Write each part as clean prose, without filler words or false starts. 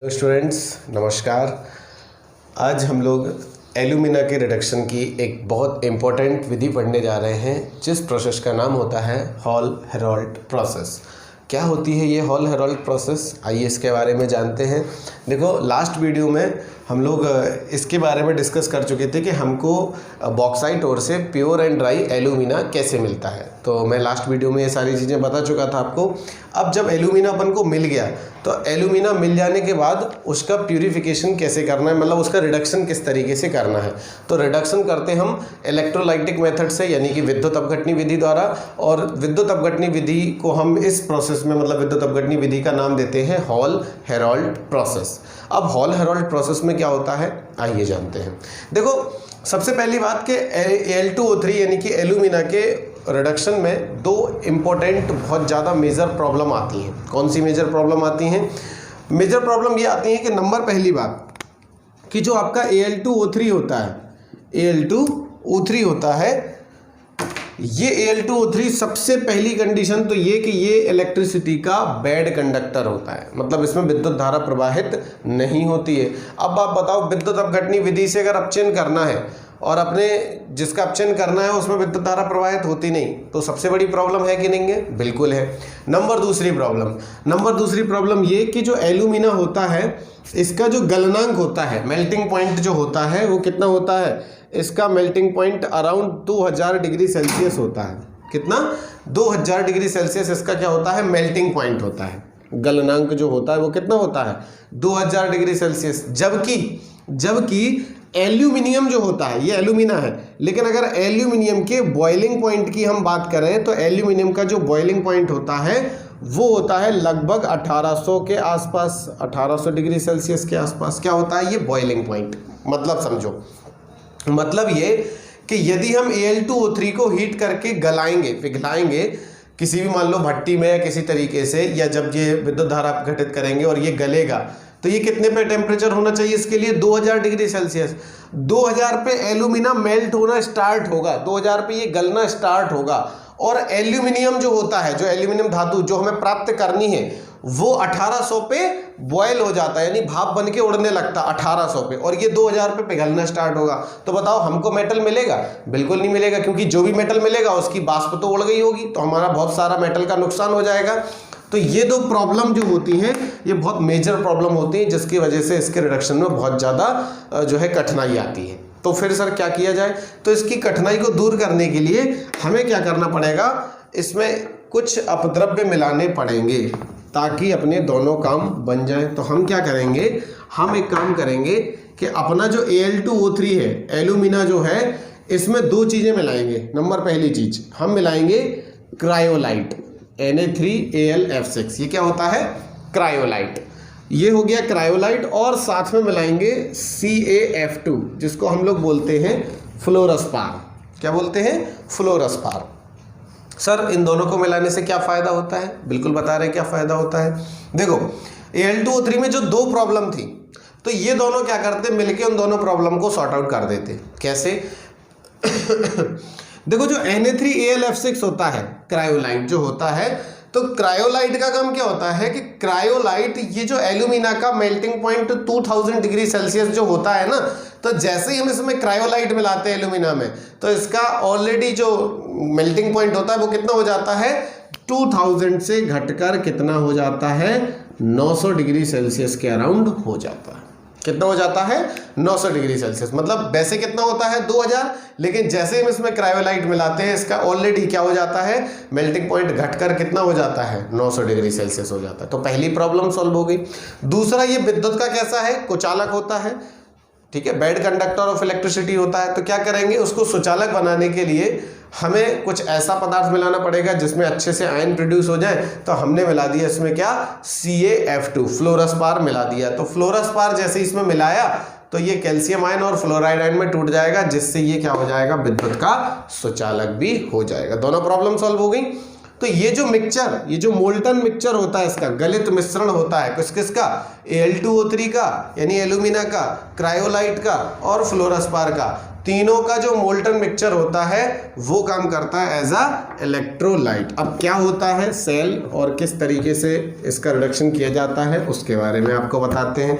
Students नमस्कार। आज हम लोग एल्यूमिना के रिडक्शन की एक बहुत इम्पोर्टेंट विधि पढ़ने जा रहे हैं जिस प्रोसेस का नाम होता है हॉल हेरोल्ड प्रोसेस। क्या होती है ये हॉल हेरोल्ड प्रोसेस, आइए इसके बारे में जानते हैं। देखो, लास्ट वीडियो में हम लोग इसके बारे में डिस्कस कर चुके थे कि हमको बॉक्साइट ओर से प्योर एंड ड्राई एल्यूमिना कैसे मिलता है। तो मैं लास्ट वीडियो में ये सारी चीज़ें बता चुका था आपको। अब जब एल्यूमिना अपन को मिल गया तो एल्यूमिना मिल जाने के बाद उसका प्यूरिफिकेशन कैसे करना है, मतलब उसका रिडक्शन किस तरीके से करना है। तो रिडक्शन करते हम इलेक्ट्रोलाइटिक मेथड से, यानी कि विद्युत अपघटनी विधि द्वारा। और विद्युत अपघटनी विधि को हम इस प्रोसेस में, मतलब विद्युत अपघटनी विधि का नाम देते हैं हॉल हेरोल्ड प्रोसेस। अब हॉल हेरोल्ड प्रोसेस में क्या होता है, आइए जानते हैं। देखो, सबसे पहली बात कि Al2O3 यानी कि एल्यूमिना के रिडक्शन में दो इम्पोर्टेंट बहुत ज़्यादा मेजर प्रॉब्लम आती हैं। कौन सी मेजर प्रॉब्लम आती हैं? मेजर प्रॉब्लम ये आती है कि नंबर पहली बात कि जो आपका Al2O3 होता है, Al2O3 होता है, ये Al2O3 सबसे पहली कंडीशन तो ये कि ये इलेक्ट्रिसिटी का बैड कंडक्टर होता है, मतलब इसमें विद्युत धारा प्रवाहित नहीं होती है। अब आप बताओ, विद्युत अपघटनी विधि से अगर अपचयन करना है और अपने जिसका अपचयन करना है उसमें विद्युत धारा प्रवाहित होती नहीं, तो सबसे बड़ी प्रॉब्लम है कि नहीं है? बिल्कुल है। नंबर दूसरी प्रॉब्लम ये कि जो एल्यूमिना होता है इसका जो गलनांक होता है, मेल्टिंग पॉइंट जो होता है वो कितना होता है? इसका melting point around 2000 degree Celsius होता है। कितना? 2000 डिग्री सेल्सियस इसका क्या होता है? मेल्टिंग पॉइंट होता है। गलनांक जो होता है वो कितना होता है? 2000 डिग्री सेल्सियस। जबकि एल्यूमिनियम जो होता है, ये एल्यूमिना है, लेकिन अगर एल्यूमिनियम के बॉइलिंग पॉइंट की हम बात करें तो एल्यूमिनियम का जो बॉइलिंग पॉइंट होता है वो होता है लगभग 1800 के आसपास, 1800 डिग्री सेल्सियस के आसपास। क्या होता है ये बॉइलिंग पॉइंट? मतलब समझो, मतलब ये कि यदि हम Al2O3 को हीट करके गलाएंगे, पिघलाएंगे किसी भी, मान लो भट्टी में या किसी तरीके से, या जब ये विद्युत धारा अपघटित करेंगे और ये गलेगा, तो ये कितने पे टेम्परेचर होना चाहिए इसके लिए? 2000 डिग्री सेल्सियस। 2000 पे एल्यूमिना मेल्ट होना स्टार्ट होगा, 2000 पे ये गलना स्टार्ट होगा। और एल्यूमिनियम जो होता है, जो एल्यूमिनियम धातु जो हमें प्राप्त करनी है, वो 1800 पे बॉयल हो जाता है, यानी भाप बन के उड़ने लगता है 1800 पे, और ये 2000 पे पिघलना स्टार्ट होगा। तो बताओ हमको मेटल मिलेगा? बिल्कुल नहीं मिलेगा, क्योंकि जो भी मेटल मिलेगा उसकी वाष्प तो उड़ गई होगी, तो हमारा बहुत सारा मेटल का नुकसान हो जाएगा। तो ये दो प्रॉब्लम जो होती हैं ये बहुत मेजर प्रॉब्लम होती है, जिसकी वजह से इसके रिडक्शन में बहुत ज़्यादा जो है कठिनाई आती है। तो फिर सर क्या किया जाए? तो इसकी कठिनाई को दूर करने के लिए हमें क्या करना पड़ेगा? इसमें कुछ अपद्रव्य मिलाने पड़ेंगे ताकि अपने दोनों काम बन जाए। तो हम क्या करेंगे? हम एक काम करेंगे कि अपना जो Al2O3 है, एल्यूमिना जो है, इसमें दो चीज़ें मिलाएंगे। नंबर पहली चीज़ हम मिलाएंगे क्रायोलाइट, Na3Al(F6), ये क्या होता है? क्रायोलाइट। ये हो गया क्रायोलाइट, और साथ में मिलाएंगे CaF2, जिसको हम लोग बोलते हैं फ्लोरस्पार। क्या बोलते हैं? फ्लोरस्पार। सर इन दोनों को मिलाने से क्या फ़ायदा होता है? बिल्कुल बता रहे हैं क्या फ़ायदा होता है। देखो, Al2O3 में जो दो प्रॉब्लम थी, तो ये दोनों क्या करते? मिलके उन दोनों प्रॉब्लम को सॉर्ट आउट कर देते। कैसे? देखो, जो Na3Al(F6) होता है, क्रायोलाइट जो होता है, तो क्रायोलाइट का काम क्या होता है कि क्रायोलाइट, ये जो एल्यूमिना का मेल्टिंग पॉइंट 2000 डिग्री सेल्सियस जो होता है ना, तो जैसे ही हम इसमें क्रायोलाइट मिलाते हैं एल्यूमिना में, तो इसका ऑलरेडी जो मेल्टिंग पॉइंट होता है वो कितना हो जाता है? 2000 से घटकर कितना हो जाता है? 900 डिग्री सेल्सियस के अराउंड हो जाता है। कितना हो जाता है? 900 डिग्री सेल्सियस। मतलब वैसे कितना होता है? 2000, लेकिन जैसे हम इसमें क्रायोलाइट मिलाते हैं इसका ऑलरेडी क्या हो जाता है? मेल्टिंग पॉइंट घटकर कितना हो जाता है? 900 डिग्री सेल्सियस हो जाता है। तो पहली प्रॉब्लम सॉल्व हो गई। दूसरा, ये विद्युत का कैसा है? कुचालक होता है, ठीक है, बैड कंडक्टर ऑफ इलेक्ट्रिसिटी होता है। तो क्या करेंगे? उसको सुचालक बनाने के लिए हमें कुछ ऐसा पदार्थ मिलाना पड़ेगा जिसमें अच्छे से आयन प्रोड्यूस हो जाए। तो हमने मिला दिया इसमें क्या? CaF2, फ्लोरस्पार मिला दिया। तो फ्लोरस्पार जैसे इसमें मिलाया तो ये कैल्शियम आयन और फ्लोराइड आयन में टूट जाएगा, जिससे ये क्या हो जाएगा? विद्युत का सुचालक भी हो जाएगा। दोनों प्रॉब्लम सॉल्व हो गई। तो ये जो मिक्सचर, ये जो मोल्टन मिक्सचर होता है, इसका गलित मिश्रण होता है किसका? Al2O3 का, यानी एल्यूमिना का, क्रायोलाइट का और फ्लोरस्पार का। तीनों का जो मोल्टन मिक्सचर होता है वो काम करता है एज अ इलेक्ट्रोलाइट। अब क्या होता है सेल और किस तरीके से इसका रिडक्शन किया जाता है उसके बारे में आपको बताते हैं।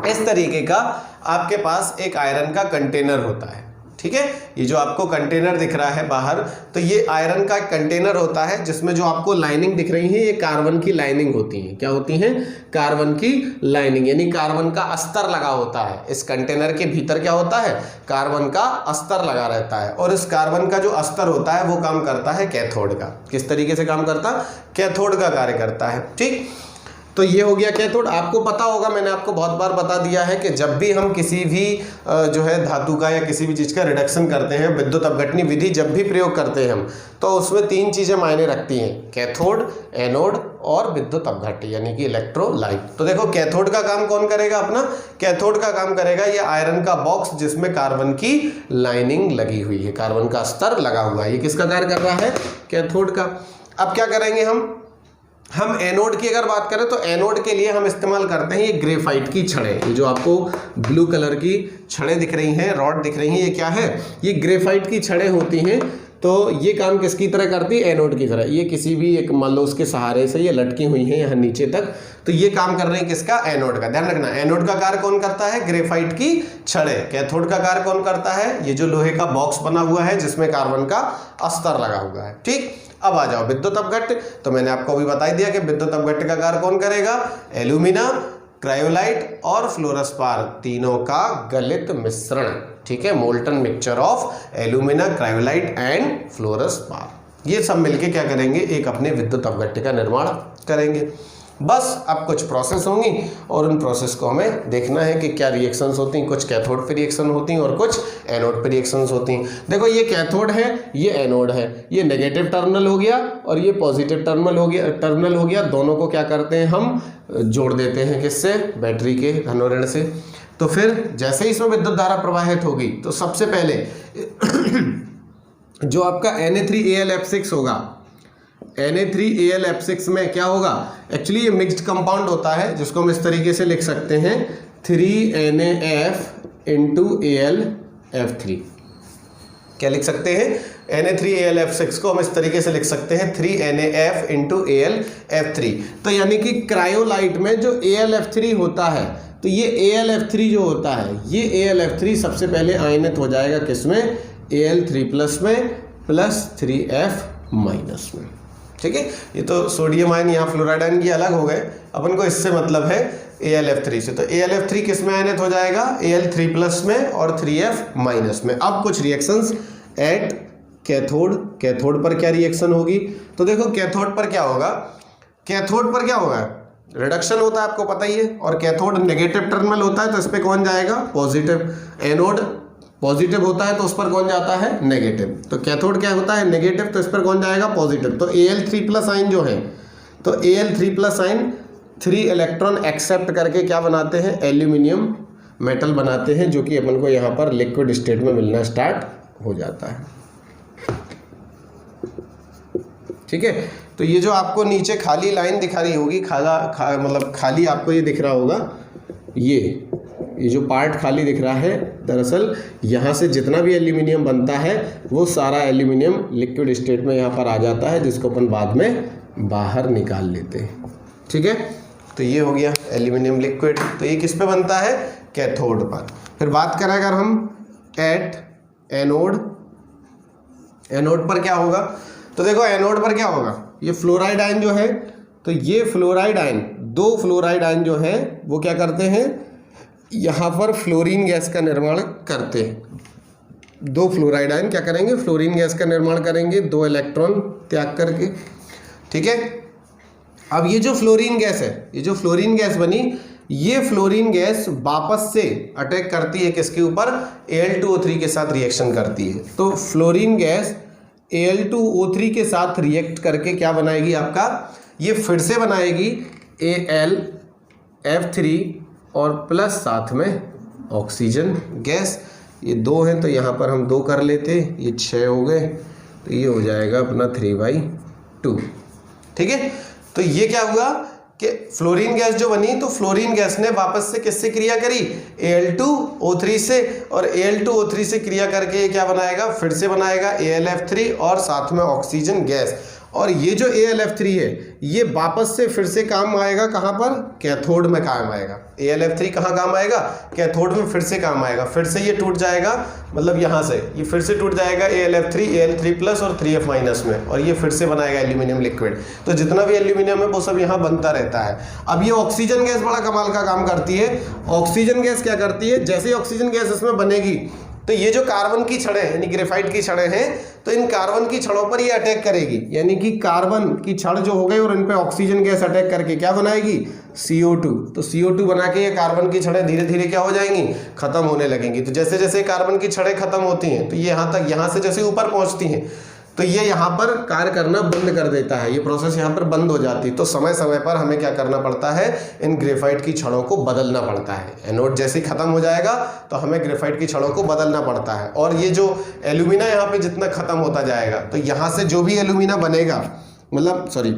इस तरीके का आपके पास एक आयरन का कंटेनर होता है, ठीक है। ये जो आपको कंटेनर दिख रहा है बाहर, तो ये आयरन का कंटेनर होता है जिसमें जो आपको लाइनिंग दिख रही है ये कार्बन की लाइनिंग होती है। क्या होती है? कार्बन की लाइनिंग, यानी कार्बन का अस्तर लगा होता है। इस कंटेनर के भीतर क्या होता है? कार्बन का अस्तर लगा रहता है, और इस कार्बन का जो अस्तर होता है वो काम करता है कैथोड का। किस तरीके से काम करता? कैथोड का कार्य करता है, ठीक। तो ये हो गया कैथोड। आपको पता होगा, मैंने आपको बहुत बार बता दिया है कि जब भी हम किसी भी जो है धातु का या किसी भी चीज़ का रिडक्शन करते हैं, विद्युत अपघटनी विधि जब भी प्रयोग करते हैं हम, तो उसमें तीन चीज़ें मायने रखती हैं, कैथोड, एनोड और विद्युत अपघट्य यानी कि इलेक्ट्रोलाइट। तो देखो कैथोड का काम कौन करेगा? अपना कैथोड का काम करेगा ये आयरन का बॉक्स जिसमें कार्बन की लाइनिंग लगी हुई है, कार्बन का स्तर लगा हुआ है। ये किसका कार्य कर रहा है? कैथोड का। अब क्या करेंगे हम एनोड की अगर बात करें तो एनोड के लिए हम इस्तेमाल करते हैं ये ग्रेफाइट की छड़ें। ये जो आपको ब्लू कलर की छड़ें दिख रही हैं, रॉड दिख रही हैं, ये क्या है? ये ग्रेफाइट की छड़ें होती हैं। तो ये काम किसकी तरह करती है? एनोड की तरह। ये किसी भी एक मान लो उसके सहारे से ये लटकी हुई हैं यहाँ नीचे तक, तो ये काम कर रहे हैं किसका? एनोड का। ध्यान रखना, एनोड का कार्य कौन करता है? ग्रेफाइट की छड़ें। कैथोड का कार्य कौन करता है? ये जो लोहे का बॉक्स बना हुआ है जिसमें कार्बन का अस्तर लगा हुआ है, ठीक। अब आ जाओ विद्युत अपघट्य। तो मैंने आपको अभी बता दिया कि विद्युत अपघट्य का कार्य कौन करेगा? एल्यूमिना, क्रायोलाइट और फ्लोरस्पार तीनों का गलित मिश्रण, ठीक है। Molten mixture of alumina, cryolite and fluorspar, ये सब मिलके क्या करेंगे? एक अपने विद्युत अपघट्य का निर्माण करेंगे। बस अब कुछ प्रोसेस होंगी और उन प्रोसेस को हमें देखना है कि क्या रिएक्शंस होती हैं। कुछ कैथोड पे रिएक्शन होती हैं और कुछ एनोड पे रिएक्शंस होती हैं। देखो ये कैथोड है, ये एनोड है, ये नेगेटिव टर्मिनल हो गया और ये पॉजिटिव टर्मिनल हो गया। दोनों को क्या करते हैं? हम जोड़ देते हैं किससे? बैटरी के धनोऋण से। तो फिर जैसे ही इसमें विद्युत धारा प्रवाहित होगी तो सबसे पहले जो आपका Na3Al_F6 होगा, Na3Al_F6 में क्या होगा? एक्चुअली ये मिक्स्ड कंपाउंड होता है जिसको हम इस तरीके से लिख सकते हैं 3NaF × Al_F3। क्या लिख सकते हैं? Na3Al_F6 को हम इस तरीके से लिख सकते हैं 3NaF × Al_F3। तो यानी कि क्रायोलाइट में जो Al_F3 होता है, तो ये Al_F3 जो होता है, ये Al_F3 सबसे पहले आयनित हो जाएगा किसमें? Al3+ में प्लस 3F- में, ठीक है। ये तो सोडियम आयन, यहाँ फ्लोराइड आयन, ये अलग हो गए। अपन को इससे मतलब है Al_F3 से। तो Al_F3 किस में आयनित हो जाएगा? Al3+ में और 3F- में। अब कुछ रिएक्शंस एट कैथोड। कैथोड पर क्या रिएक्शन होगी? तो देखो कैथोड पर क्या होगा? कैथोड पर क्या होगा? रिडक्शन होता है, आपको पता ही है। और कैथोड नेगेटिव टर्मिनल होता है तो इस पर कौन जाएगा? पॉजिटिव। एनोड पॉजिटिव होता है तो उस पर कौन जाता है? नेगेटिव। तो कैथोड क्या होता है? नेगेटिव, तो इस पर कौन जाएगा? पॉजिटिव। तो Al3+ आयन जो है, तो Al3+ आयन 3 इलेक्ट्रॉन एक्सेप्ट करके क्या बनाते हैं? एल्यूमिनियम मेटल बनाते हैं, जो कि अपन को यहाँ पर लिक्विड स्टेट में मिलना स्टार्ट हो जाता है, ठीक है। तो ये जो आपको नीचे खाली लाइन दिखा रही होगी, मतलब खाली आपको ये दिख रहा होगा, ये जो पार्ट खाली दिख रहा है, दरअसल यहाँ से जितना भी एल्यूमिनियम बनता है वो सारा एल्यूमिनियम लिक्विड स्टेट में यहाँ पर आ जाता है, जिसको अपन बाद में बाहर निकाल लेते हैं, ठीक है। तो ये हो गया एल्यूमिनियम लिक्विड। तो ये किस पे बनता है? कैथोड पर। फिर बात करें अगर हम एट एनोड, एनोड पर क्या होगा? तो देखो एनोड पर क्या होगा? ये फ्लोराइड आयन जो है, तो ये फ्लोराइड आयन, 2 फ्लोराइड आयन जो है वो क्या करते हैं? यहाँ पर फ्लोरीन गैस का निर्माण करते हैं। 2 फ्लोराइड आयन क्या करेंगे? फ्लोरीन गैस का निर्माण करेंगे, 2 इलेक्ट्रॉन त्याग करके, ठीक है। अब ये जो फ्लोरीन गैस है, ये जो फ्लोरीन गैस बनी, ये फ्लोरीन गैस वापस से अटैक करती है किसके ऊपर? Al2O3 के साथ रिएक्शन करती है। तो फ्लोरीन गैस Al2O3 के साथ रिएक्ट करके क्या बनाएगी? आपका ये फिर से बनाएगी Al_F3 और प्लस साथ में ऑक्सीजन गैस। ये 2 हैं तो यहाँ पर हम 2 कर लेते, ये 6 हो गए, तो ये हो जाएगा अपना 3/2, ठीक है। तो ये क्या हुआ कि फ्लोरीन गैस जो बनी तो फ्लोरीन गैस ने वापस से किससे क्रिया करी, Al2O3 से, और Al2O3 से क्रिया करके क्या बनाएगा, फिर से बनाएगा AlF3 और साथ में ऑक्सीजन गैस। और ये जो AlF3 है ये वापस से फिर से काम आएगा कहाँ पर, कैथोड में काम आएगा। AlF3 कहाँ काम आएगा, कैथोड में फिर से काम आएगा। फिर से ये टूट जाएगा, मतलब यहाँ से ये फिर से टूट जाएगा AlF3 Al3+ और 3F- में, और ये फिर से बनाएगा एल्यूमिनियम लिक्विड। तो जितना भी एल्यूमिनियम है वो सब यहाँ बनता रहता है। अब ये ऑक्सीजन गैस बड़ा कमाल का काम करती है। ऑक्सीजन गैस क्या करती है, जैसे ही ऑक्सीजन गैस इसमें बनेगी तो ये जो कार्बन की छड़ें यानी ग्रेफाइट की छड़ें हैं, तो इन कार्बन की छड़ों पर ये अटैक करेगी, यानी कि कार्बन की छड़ जो हो गई और इन पे ऑक्सीजन गैस अटैक करके क्या बनाएगी, CO2। तो CO2 बना के ये कार्बन की छड़ें धीरे धीरे क्या हो जाएंगी, खत्म होने लगेंगी। तो जैसे जैसे कार्बन की छड़ें खत्म होती हैं तो ये यहाँ से जैसे ऊपर पहुँचती हैं तो ये यहाँ पर कार्य करना बंद कर देता है, ये प्रोसेस यहाँ पर बंद हो जाती है। तो समय समय पर हमें क्या करना पड़ता है, इन ग्रेफाइट की छड़ों को बदलना पड़ता है। एनोड जैसे ही खत्म हो जाएगा तो हमें ग्रेफाइट की छड़ों को बदलना पड़ता है। और ये जो एल्यूमिना यहाँ पे जितना खत्म होता जाएगा तो यहाँ से जो भी एल्यूमिना बनेगा, मतलब सॉरी,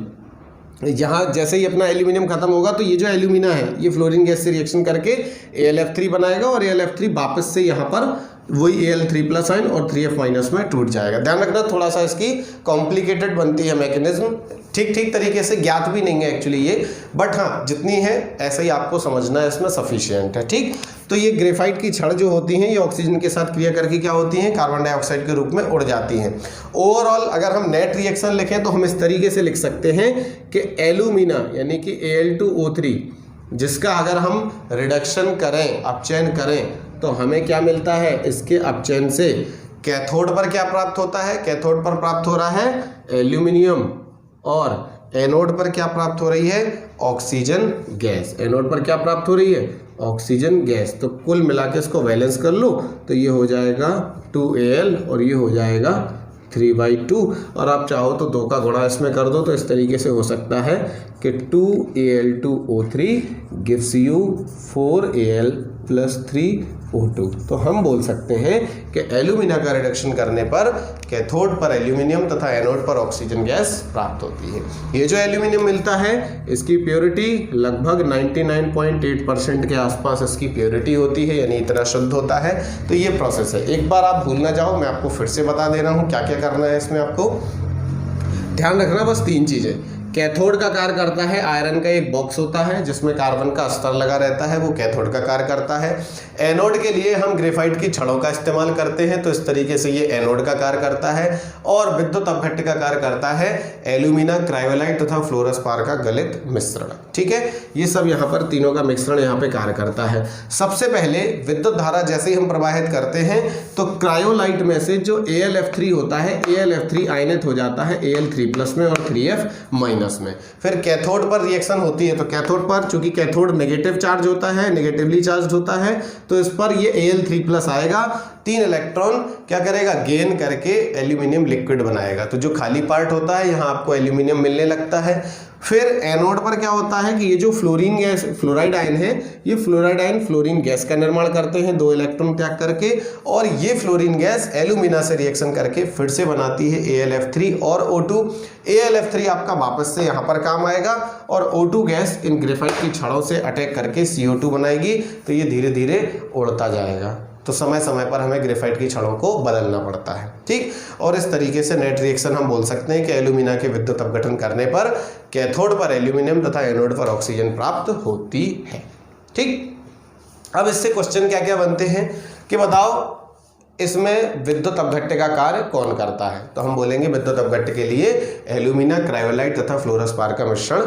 यहाँ जैसे ही अपना एल्यूमिनियम खत्म होगा तो ये जो एल्यूमिना है ये फ्लोरीन गैस से रिएक्शन करके AlF3 बनाएगा, और AlF3 वापस से यहाँ पर वही Al3+ आयन और 3F- में टूट जाएगा। ध्यान रखना, थोड़ा सा इसकी कॉम्प्लिकेटेड बनती है मैकेनिज्म, ठीक तरीके से ज्ञात भी नहीं है एक्चुअली ये, बट हाँ जितनी है ऐसे ही आपको समझना है, इसमें सफिशिएंट है। ठीक, तो ये ग्रेफाइट की छड़ जो होती हैं ये ऑक्सीजन के साथ क्रिया करके क्या होती हैं, कार्बन डाइऑक्साइड के रूप में उड़ जाती हैं। ओवरऑल अगर हम नेट रिएक्शन लिखें तो हम इस तरीके से लिख सकते हैं कि एल्यूमिना यानी कि Al2O3 जिसका अगर हम रिडक्शन करें, अपचयन करें, तो हमें क्या मिलता है, इसके अपचयन से कैथोड पर क्या प्राप्त होता है, कैथोड पर प्राप्त हो रहा है एल्यूमिनियम, और एनोड पर क्या प्राप्त हो रही है, ऑक्सीजन गैस। एनोड पर क्या प्राप्त हो रही है, ऑक्सीजन गैस। तो कुल मिला के इसको बैलेंस कर लो तो ये हो जाएगा 2Al और ये हो जाएगा 3/2, और आप चाहो तो 2 का गुणा इसमें कर दो, तो इस तरीके से हो सकता है कि 2Al2O3 gives you 4Al + 3O2। तो हम बोल सकते हैं कि एल्यूमिना का रिडक्शन करने पर कैथोड पर एल्यूमिनियम तथा एनोड पर ऑक्सीजन गैस प्राप्त होती है। ये जो एल्यूमिनियम मिलता है इसकी प्योरिटी लगभग 99.8% के आसपास इसकी प्योरिटी होती है, यानी इतना शुद्ध होता है। तो ये प्रोसेस है, एक बार आप भूल ना जाओ, मैं आपको फिर से बता दे रहा हूँ क्या क्या करना है इसमें। आपको ध्यान रखना बस 3 चीज़ें। कैथोड का कार्य करता है, आयरन का एक बॉक्स होता है जिसमें कार्बन का स्तर लगा रहता है, वो कैथोड का कार्य करता है। एनोड के लिए हम ग्रेफाइट की छड़ों का इस्तेमाल करते हैं, तो इस तरीके से ये एनोड का कार्य करता है। और विद्युत अपघट्य का कार्य करता है एल्यूमिना, क्रायोलाइट तथा फ्लोरस्पार का गलित मिश्रण। ठीक है, ये सब यहाँ पर तीनों का मिश्रण यहाँ पे कार्य करता है। सबसे पहले विद्युत धारा जैसे ही हम प्रवाहित करते हैं तो क्रायोलाइट में से जो AlF3 होता है, AlF3 आयनित हो जाता है Al3+ में और 3F- में। फिर कैथोड पर रिएक्शन होती है, तो कैथोड पर चूंकि कैथोड नेगेटिव चार्ज होता है, नेगेटिवली चार्ज होता है, तो इस पर ये Al3+ आएगा, 3 इलेक्ट्रॉन क्या करेगा, गेन करके एल्यूमिनियम लिक्विड बनाएगा। तो जो खाली पार्ट होता है यहाँ आपको एल्यूमिनियम मिलने लगता है। फिर एनोड पर क्या होता है कि ये जो फ्लोरीन गैस, फ्लोराइड आयन है, ये फ्लोराइड आयन फ्लोरीन गैस का निर्माण करते हैं 2 इलेक्ट्रॉन त्याग करके, और ये फ्लोरीन गैस एल्यूमिना से रिएक्शन करके फिर से बनाती है AlF3 और O2। AlF3 आपका वापस से यहाँ पर काम आएगा और O2 गैस इन ग्रेफाइट की छड़ों से अटैक करके CO2 बनाएगी। तो ये धीरे धीरे उड़ता जाएगा। तो समय समय पर हमें ग्रेफाइट की छड़ों को बदलना पड़ता है। ठीक, और इस तरीके से नेट रिएक्शन हम बोल सकते हैं कि एल्यूमिना के विद्युत अपघटन करने पर कैथोड पर एल्यूमिनियम तथा एनोड पर ऑक्सीजन प्राप्त होती है। ठीक, अब इससे क्वेश्चन क्या क्या बनते हैं कि बताओ इसमें विद्युत अपघट्य का कार्य कौन करता है। तो हम बोलेंगे विद्युत अपघट्य के लिए एल्यूमिना, क्रायोलाइट तथा फ्लोरस्पार का मिश्रण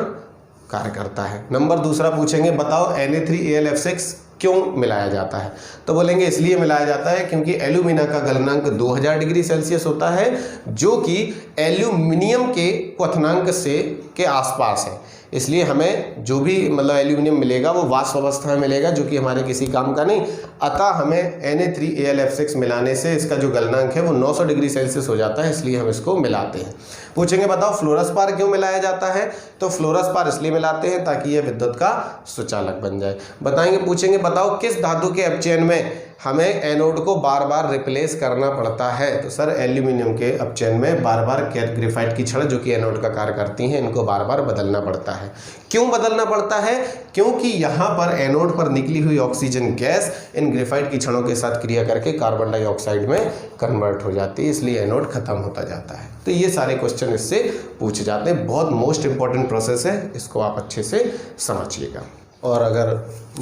कार्य करता है। नंबर दूसरा पूछेंगे, बताओ Na3Al(F6) क्यों मिलाया जाता है। तो बोलेंगे इसलिए मिलाया जाता है क्योंकि एल्यूमिना का गलनांक 2000 डिग्री सेल्सियस होता है, जो कि एल्यूमिनियम के क्वथनांक से के आसपास है। इसलिए हमें जो भी मतलब एल्यूमिनियम मिलेगा वो वाष्प अवस्था में मिलेगा, जो कि हमारे किसी काम का नहीं। अतः हमें Na3Al(F6) मिलाने से इसका जो गलनांक है वो 900 डिग्री सेल्सियस हो जाता है, इसलिए हम इसको मिलाते हैं। पूछेंगे बताओ फ्लोरस्पार क्यों मिलाया जाता है। तो फ्लोरस्पार इसलिए मिलाते हैं ताकि यह विद्युत का सुचालक बन जाए। बताएंगे, पूछेंगे बताओ किस धातु के अपचयन में हमें एनोड को बार बार रिप्लेस करना पड़ता है। तो सर एल्यूमिनियम के अपचयन में बार बार ग्रेफाइट की छड़ जो कि एनोड का कार्य करती हैं, इनको बार बार बदलना पड़ता है। क्यों बदलना पड़ता है? क्योंकि यहाँ पर एनोड पर निकली हुई ऑक्सीजन गैस इन ग्रेफाइट की छड़ों के साथ क्रिया करके कार्बन डाइऑक्साइड में कन्वर्ट हो जाती है, इसलिए एनोड खत्म होता जाता है। तो ये सारे क्वेश्चन इससे पूछे जाते हैं। बहुत मोस्ट इंपॉर्टेंट प्रोसेस है, इसको आप अच्छे से समझिएगा। और अगर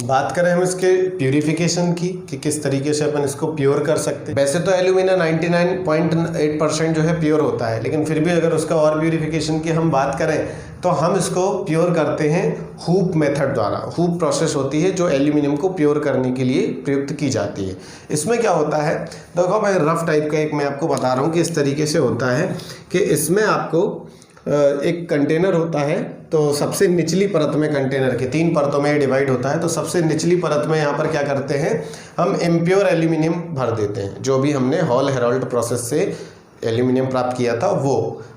बात करें हम इसके प्यूरिफिकेशन की कि किस तरीके से अपन इसको प्योर कर सकते हैं, वैसे तो एल्यूमिना 99.8% जो है प्योर होता है, लेकिन फिर भी अगर उसका और प्यूरिफिकेशन की हम बात करें तो हम इसको प्योर करते हैं हूप मेथड द्वारा। हूप प्रोसेस होती है जो एल्यूमिनियम को प्योर करने के लिए प्रयुक्त की जाती है। इसमें क्या होता है, देखो मैं रफ टाइप का एक मैं आपको बता रहा हूँ कि इस तरीके से होता है कि इसमें आपको एक कंटेनर होता है। तो सबसे निचली परत में कंटेनर के 3 परतों में डिवाइड होता है। तो सबसे निचली परत में यहाँ पर क्या करते हैं, हम इम्प्योर एल्यूमिनियम भर देते हैं। जो भी हमने हॉल हेरोल्ड प्रोसेस से एल्यूमिनियम प्राप्त किया था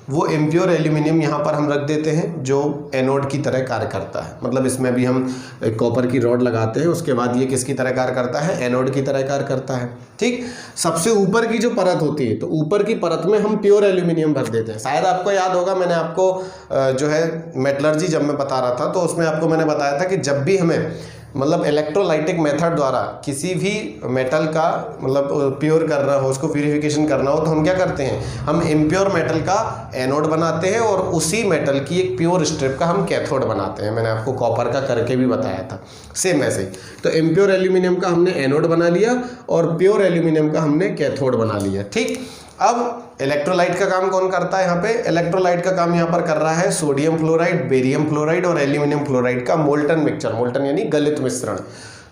वो इम्प्योर एल्यूमिनियम यहाँ पर हम रख देते हैं, जो एनोड की तरह कार्य करता है। मतलब इसमें भी हम एक कॉपर की रॉड लगाते हैं, उसके बाद ये किसकी तरह कार्य करता है, एनोड की तरह कार्य करता है। ठीक, सबसे ऊपर की जो परत होती है, तो ऊपर की परत में हम प्योर एल्यूमिनियम भर देते हैं। शायद आपको याद होगा, मैंने आपको जो है मेटलर्जी जब मैं बता रहा था तो उसमें आपको मैंने बताया था कि जब भी हमें मतलब इलेक्ट्रोलाइटिक मेथड द्वारा किसी भी मेटल का मतलब प्योर करना हो, उसको प्यूरिफिकेशन करना हो, तो हम क्या करते हैं, हम इम्प्योर मेटल का एनोड बनाते हैं और उसी मेटल की एक प्योर स्ट्रिप का हम कैथोड बनाते हैं। मैंने आपको कॉपर का करके भी बताया था, सेम ऐसे ही। तो इम्प्योर एल्यूमिनियम का हमने एनोड बना लिया और प्योर एल्यूमिनियम का हमने कैथोड बना लिया। ठीक, अब इलेक्ट्रोलाइट का काम कौन करता है यहाँ पे? इलेक्ट्रोलाइट का काम यहाँ पर कर रहा है सोडियम फ्लोराइड, बेरियम फ्लोराइड और एल्यूमिनियम फ्लोराइड का मोल्टन मिक्सचर। मोल्टन यानी गलित मिश्रण।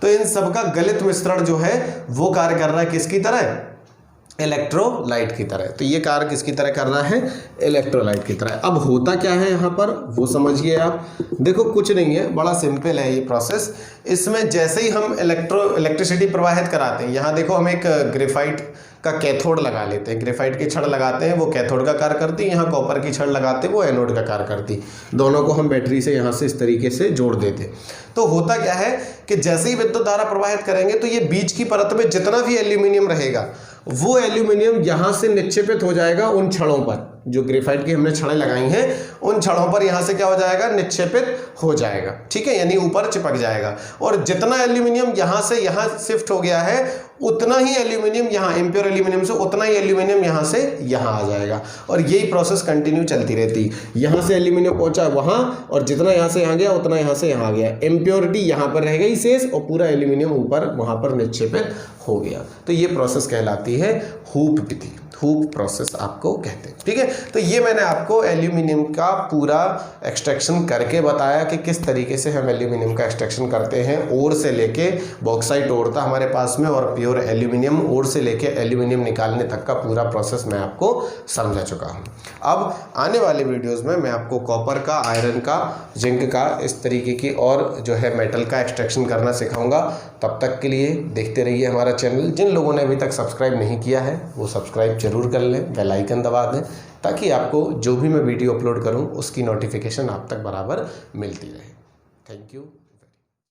तो इन सब का गलित मिश्रण जो है वो कार्य कर रहा है किसकी तरह? इलेक्ट्रोलाइट की तरह। तो ये कार्य किसकी तरह कर रहा है? इलेक्ट्रोलाइट की तरह। अब होता क्या है यहाँ पर वो समझिए आप। देखो कुछ नहीं है, बड़ा सिंपल है ये प्रोसेस। इसमें जैसे ही हम इलेक्ट्रिसिटी प्रवाहित कराते हैं, यहाँ देखो हम एक ग्रेफाइट का कैथोड लगा लेते हैं, ग्रेफाइट की छड़ लगाते हैं, वो कैथोड का कार्य करती है। यहाँ कॉपर की छड़ लगाते हैं, वो एनोड का कार्य करती। दोनों को हम बैटरी से यहाँ से इस तरीके से जोड़ देते हैं। तो होता क्या है कि जैसे ही विद्युत धारा प्रवाहित करेंगे तो ये बीच की परत में जितना भी एल्यूमिनियम रहेगा वो एल्यूमिनियम यहाँ से निक्षेपित हो जाएगा उन छड़ों पर, जो ग्रेफाइट की हमने छड़ें लगाई हैं उन छड़ों पर यहाँ से क्या हो जाएगा, निक्षेपित हो जाएगा। ठीक है, यानी ऊपर चिपक जाएगा। और जितना एल्यूमिनियम यहाँ से यहाँ शिफ्ट हो गया है उतना ही एल्यूमिनियम यहाँ, इम्प्योर एल्यूमिनियम से उतना ही एल्यूमिनियम यहाँ से यहाँ आ जाएगा। और यही प्रोसेस कंटिन्यू चलती रहती। यहाँ से एल्यूमिनियम पहुँचा वहाँ, और जितना यहाँ से यहाँ गया उतना यहाँ से यहाँ गया। इम्प्योरिटी यहाँ पर रह गई शेष और पूरा एल्यूमिनियम ऊपर वहाँ पर निक्षेपित हो गया। तो ये प्रोसेस कहलाती है हूप विधि। हूप प्रोसेस आपको कहते हैं। ठीक है, तो ये मैंने आपको एल्यूमिनियम का पूरा एक्सट्रैक्शन करके बताया कि किस तरीके से हम एल्यूमिनियम का एक्सट्रैक्शन करते हैं। ओर से लेके बॉक्साइट ओर था हमारे पास में, और प्योर एल्यूमिनियम ओर से लेके एल्यूमिनियम निकालने तक का पूरा प्रोसेस मैं आपको समझा चुका हूँ। अब आने वाले वीडियोज़ में मैं आपको कॉपर का, आयरन का, जिंक का, इस तरीके की और जो है मेटल का एक्सट्रैक्शन करना सिखाऊंगा। तब तक के लिए देखते रहिए हमारा चैनल। जिन लोगों ने अभी तक सब्सक्राइब नहीं किया है वो सब्सक्राइब जरूर कर लें, बेल आइकन दबा दें, ताकि आपको जो भी मैं वीडियो अपलोड करूं उसकी नोटिफिकेशन आप तक बराबर मिलती रहे। Thank you.